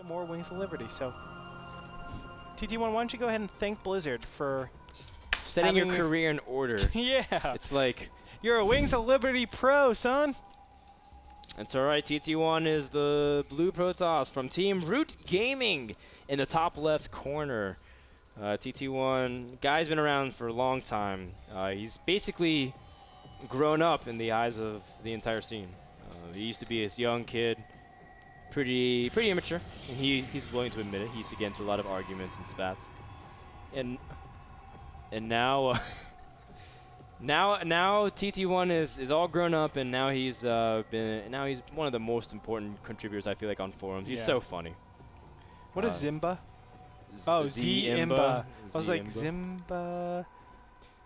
more Wings of Liberty. So, TT1, why don't you go ahead and thank Blizzard for setting your career in order. Yeah. It's like, you're a Wings of Liberty pro, son. It's all right. TT1 is the blue Protoss from Team Root Gaming in the top left corner. TT1, guy's been around for a long time. He's basically grown up in the eyes of the entire scene. He used to be this young kid, pretty immature, and he's willing to admit it. He used to get into a lot of arguments and spats, and now now TT1 is all grown up, and now he's one of the most important contributors, I feel like, on forums. He's so funny. What is Zimba? Oh, Z-Imba. I was like, Zimba.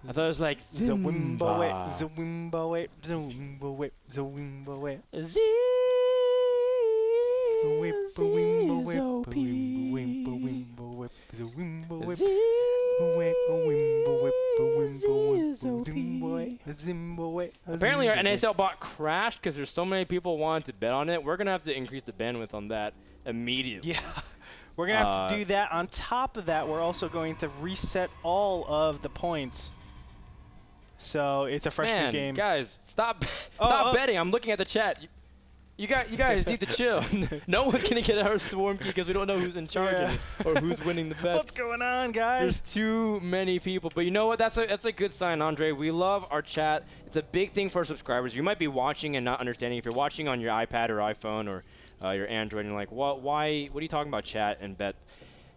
I thought it was like Zwimba, Zwimba, Zwimba, Zwimba, Apparently our NASL bot crashed because there's so many people wanting to bet on it. We're going to have to increase the bandwidth on that immediately. Yeah. We're going to have to do that. On top of that, we're also going to reset all of the points. So it's a freshman game. Guys, stop betting. I'm looking at the chat. You guys need to chill. No one's going to get our swarm key because we don't know who's in charge or who's winning the bets. What's going on, guys? There's too many people. But you know what? That's a good sign, Andre. We love our chat. It's a big thing for our subscribers. You might be watching and not understanding. If you're watching on your iPad or iPhone or your Android, and you're like, what are you talking about, chat and bet?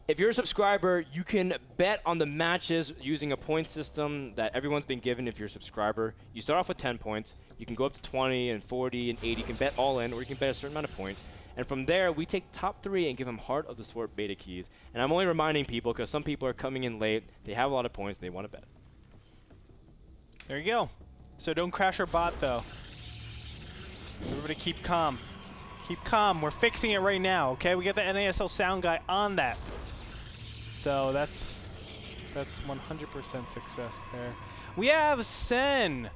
If you're a subscriber, you can bet on the matches using a point system that everyone's been given if you're a subscriber. You start off with 10 points. You can go up to 20 and 40 and 80. You can bet all in, or you can bet a certain amount of points. And from there, we take top 3 and give them Heart of the Sword beta keys. And I'm only reminding people because some people are coming in late. They have a lot of points. They want to bet. There you go. So don't crash our bot, though. Everybody keep calm. Keep calm. We're fixing it right now, okay? We got the NASL sound guy on that. So that's 100% success there. We have Sen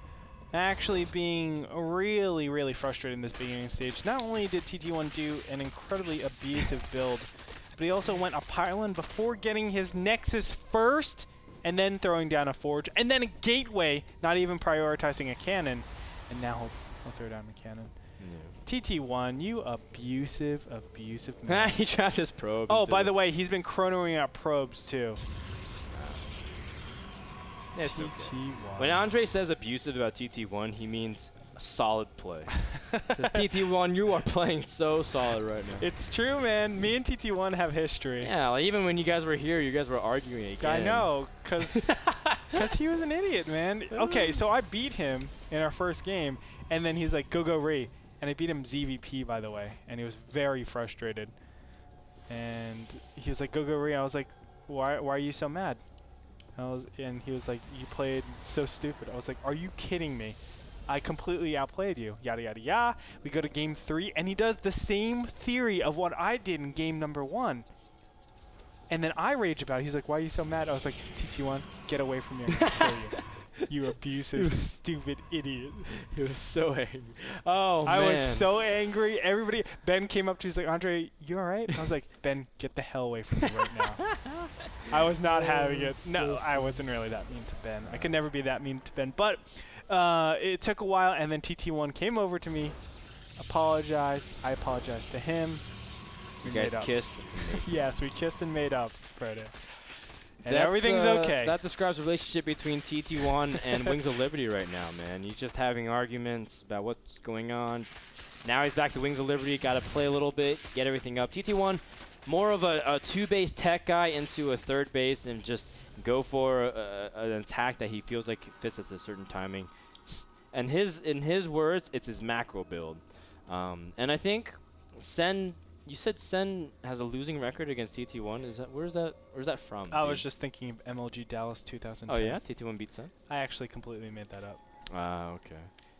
actually being really frustrated in this beginning stage. Not only did TT1 do an incredibly abusive build, but he also went up Island before getting his Nexus first, and then throwing down a Forge, and then a Gateway, not even prioritizing a cannon, and now he'll throw down a cannon. TT1, you abusive man. He trapped his probe. Oh, by the way, he's been chronoing out probes too. It's TT1. Okay. When Andre says abusive about TT1, he means a solid play. Says TT1, you are playing so solid right now. It's true, man. Me and TT1 have history. Yeah, like even when you guys were here, you guys were arguing again. I know, because he was an idiot, man. Okay, so I beat him in our first game, and then he's like, go, Ree. And I beat him ZVP, by the way, and he was very frustrated. And he was like, go, Ree. I was like, why are you so mad? And he was like, you played so stupid. I was like, are you kidding me? I completely outplayed you. Yada, yada, yada. We go to game 3, and he does the same theory of what I did in game number 1. And then I rage about it. He's like, why are you so mad? I was like, TT1, get away from me. I'm gonna kill you. You abusive, stupid idiot. He was so angry. Oh, man. I was so angry. Everybody, Ben came up to me. He's like, Andre, you all right? I was like, Ben, get the hell away from me right now. I was not having it. No, I wasn't really that mean to Ben. I could never be that mean to Ben. But it took a while, and then TT1 came over to me, apologized. I apologized to him. You guys kissed? Yes, we kissed and made up, Frodo. And everything's okay. That describes the relationship between TT1 and Wings of Liberty right now, man. He's just having arguments about what's going on. Now he's back to Wings of Liberty. Got to play a little bit, get everything up. TT1, more of a 2-base tech guy into a 3rd base and just go for an attack that he feels like fits at a certain timing. And in his words, it's his macro build. And I think Sen... You said Sen has a losing record against TT1. Where's that from? I was just thinking of MLG Dallas 2010. Oh yeah, TT1 beat Sen? I actually completely made that up. Okay.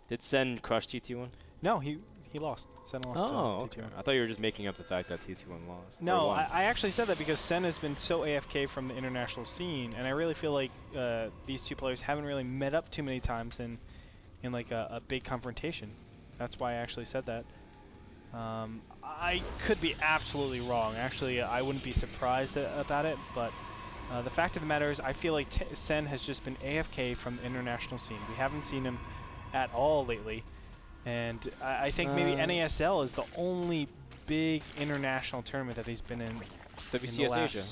Did Sen crush TT1? No, he lost. Sen lost to okay. TT1. I thought you were just making up the fact that TT1 lost. No, I actually said that because Sen has been so AFK from the international scene, and I really feel like these two players haven't really met up too many times in like a big confrontation. That's why I actually said that. I could be absolutely wrong. Actually, I wouldn't be surprised about it, but the fact of the matter is I feel like Sen has just been AFK from the international scene. We haven't seen him at all lately, and I think maybe NASL is the only big international tournament that he's been in. WCS Asia.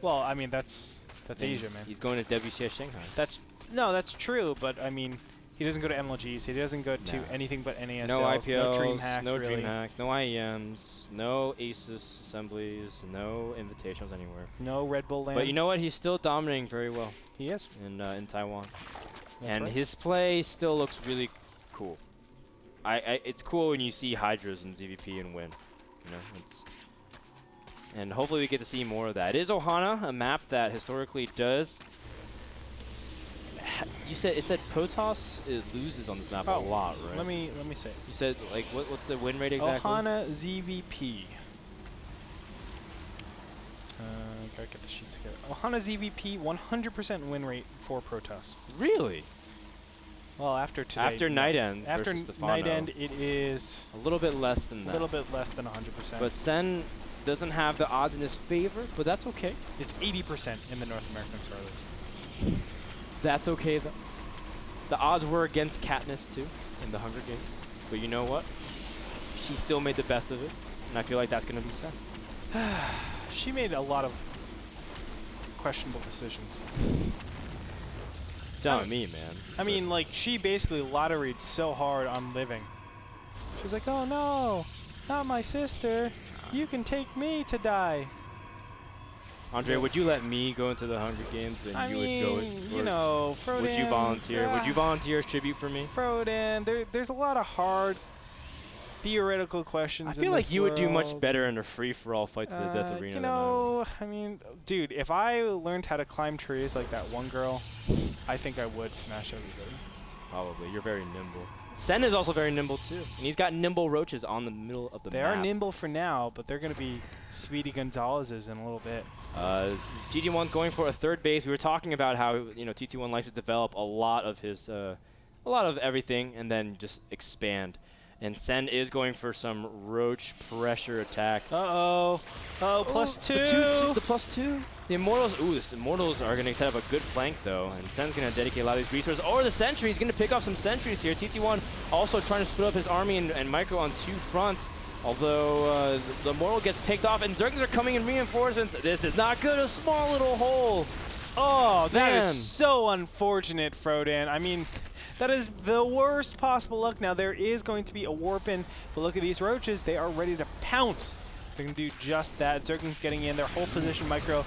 Well, I mean, that's Asia, man. He's going to WCS Shanghai. That's true, but I mean, he doesn't go to MLGs. He doesn't go to anything but NASL. No IPLs, no DreamHacks, no really. DreamHack, no IEMs, no ASUS assemblies, no invitationals anywhere. No Red Bull Land. But you know what? He's still dominating very well. He is. In Taiwan. That's right. His play still looks really cool. It's cool when you see Hydras and ZVP and win. You know, and hopefully we get to see more of that. It is Ohana, a map that historically does. It said Protoss loses on this map a lot, right? Let me say. You said like what's the win rate exactly? Ohana ZVP. Gotta get the sheets together. Ohana ZVP 100% win rate for Protoss. Really? Well, after today. After night end. After versus night end, it is a little bit less than that. A little bit less than 100%. But Sen doesn't have the odds in his favor, but that's okay. It's 80% in the North American Star League. That's okay though. The odds were against Katniss too in the Hunger Games, but you know what? She still made the best of it, and I feel like that's gonna be Sen. She made a lot of questionable decisions. Telling me, man. I mean, like, she basically lotteried so hard on living. She's like, oh no, not my sister. You can take me to die. Andre, would you let me go into the Hunger Games and you would go? You know, Frodan. Would you volunteer? Would you volunteer as tribute for me? Frodan, there's a lot of hard theoretical questions. I feel like you would do much better in a free-for-all fight to the death arena. You know, I mean, dude, if I learned how to climb trees like that one girl, I think I would smash everybody. Probably. You're very nimble. Sen is also very nimble too, and he's got nimble roaches on the middle of the map. They are nimble for now, but they're going to be Speedy Gonzalez's in a little bit. TT1 going for a third base. We were talking about how TT1 likes to develop a lot of his, a lot of everything, and then just expand. And Sen is going for some Roach pressure attack. Uh-oh. Oh, +2. The +2. The Immortals. Ooh, the Immortals are going to set up a good flank, though. And Sen's going to dedicate a lot of these resources. Or the Sentry. He's going to pick off some Sentries here. TT1 also trying to split up his army and Micro on 2 fronts. Although the Immortal gets picked off, and Zerglings are coming in reinforcements. This is not good. A small little hole. Oh, that is so unfortunate, Frodan. I mean, that is the worst possible luck. Now, there is going to be a warp in, but look at these Roaches. They are ready to pounce. They're going to do just that. Zerglings getting in. Their whole position Micro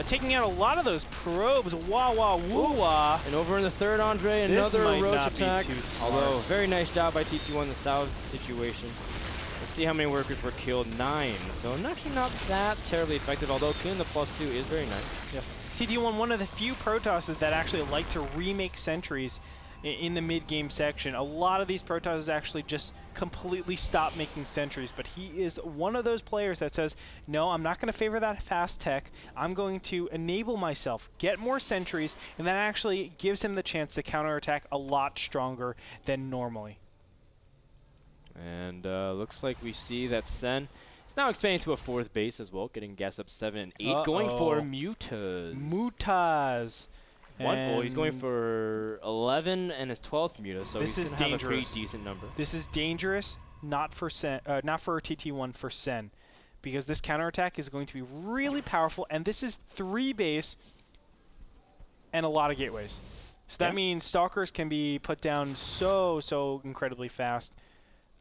taking out a lot of those probes. Wah, wah, woo, wah. And over in the third, Andre, another Roach attack. Although, very nice job by TT1 to salvage the situation. Let's see how many workers were killed. 9. So actually not that terribly effective, although killing the +2 is very nice. Yes. TT1, one of the few Protosses that actually like to remake sentries in the mid-game section. A lot of these Protosses actually just completely stop making sentries, but he is one of those players that says, no, I'm not going to favor that fast tech. I'm going to enable myself, get more sentries, and that actually gives him the chance to counterattack a lot stronger than normally. And looks like we see that Sen is now expanding to a 4th base as well, getting gas up 7 and 8, going for Mutas. Mutas. Well, he's going for 11 and his 12th Muta, so this he's is gonna have a dangerous. pretty decent number. This is dangerous, not for TT1, for Sen, because this counterattack is going to be really powerful, and this is 3 base and a lot of gateways. So that means Stalkers can be put down so incredibly fast.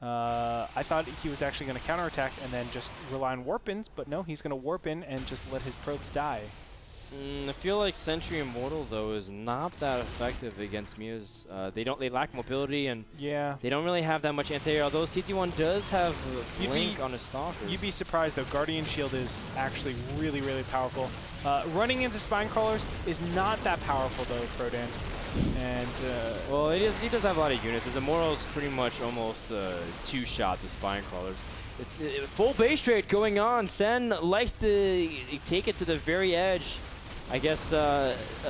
I thought he was actually going to counterattack and then just rely on warp-ins, but no, he's going to warp in and just let his probes die. I feel like Sentry Immortal though is not that effective against Muse. They lack mobility, and they don't really have that much anti-air. Although TT1 does have a blink on his Stalkers. You'd be surprised though. Guardian Shield is actually really powerful. Running into Spine Crawlers is not that powerful though, Frodan. And well, he does have a lot of units. His Immortal's pretty much almost 2-shot the Spine Crawlers. Full base trade going on. Sen likes to take it to the very edge. I guess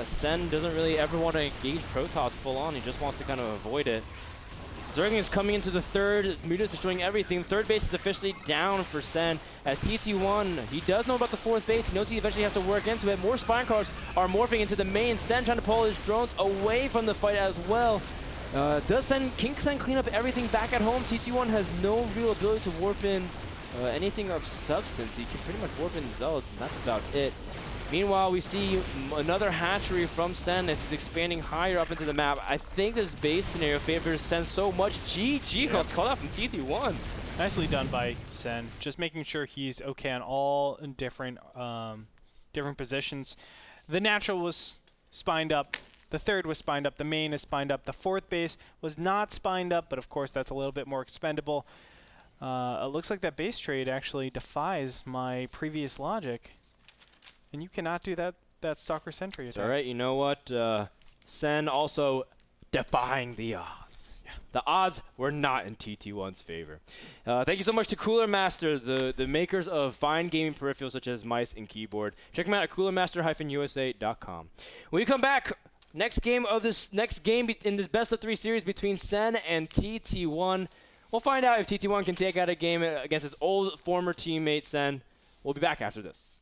Sen doesn't really ever want to engage Protoss full on. He just wants to kind of avoid it. Zergling is coming into the third. Muta's destroying everything. Third base is officially down for Sen. At TT1, he does know about the fourth base. He knows he eventually has to work into it. More spine cars are morphing into the main. Sen trying to pull his drones away from the fight as well. Does Sen clean up everything back at home? TT1 has no real ability to warp in anything of substance. He can pretty much warp in Zealots, and that's about it. Meanwhile, we see another hatchery from Sen. It's expanding higher up into the map. I think this base scenario favors Sen so much. GG calls called out from TT1. Nicely done by Sen. Just making sure he's okay on all different different positions. The natural was spined up. The third was spined up. The main is spined up. The fourth base was not spined up, but of course that's a little bit more expendable. It looks like that base trade actually defies my previous logic. And you cannot do that Stalker Sentry attack. All right, you know what? Sen also defying the odds. Yeah. The odds were not in TT1's favor. Thank you so much to Cooler Master, the makers of fine gaming peripherals such as mice and keyboard. Check them out at coolermaster-usa.com. When we come back, next game in this best of 3 series between Sen and TT1. We'll find out if TT1 can take out a game against his old former teammate Sen. We'll be back after this.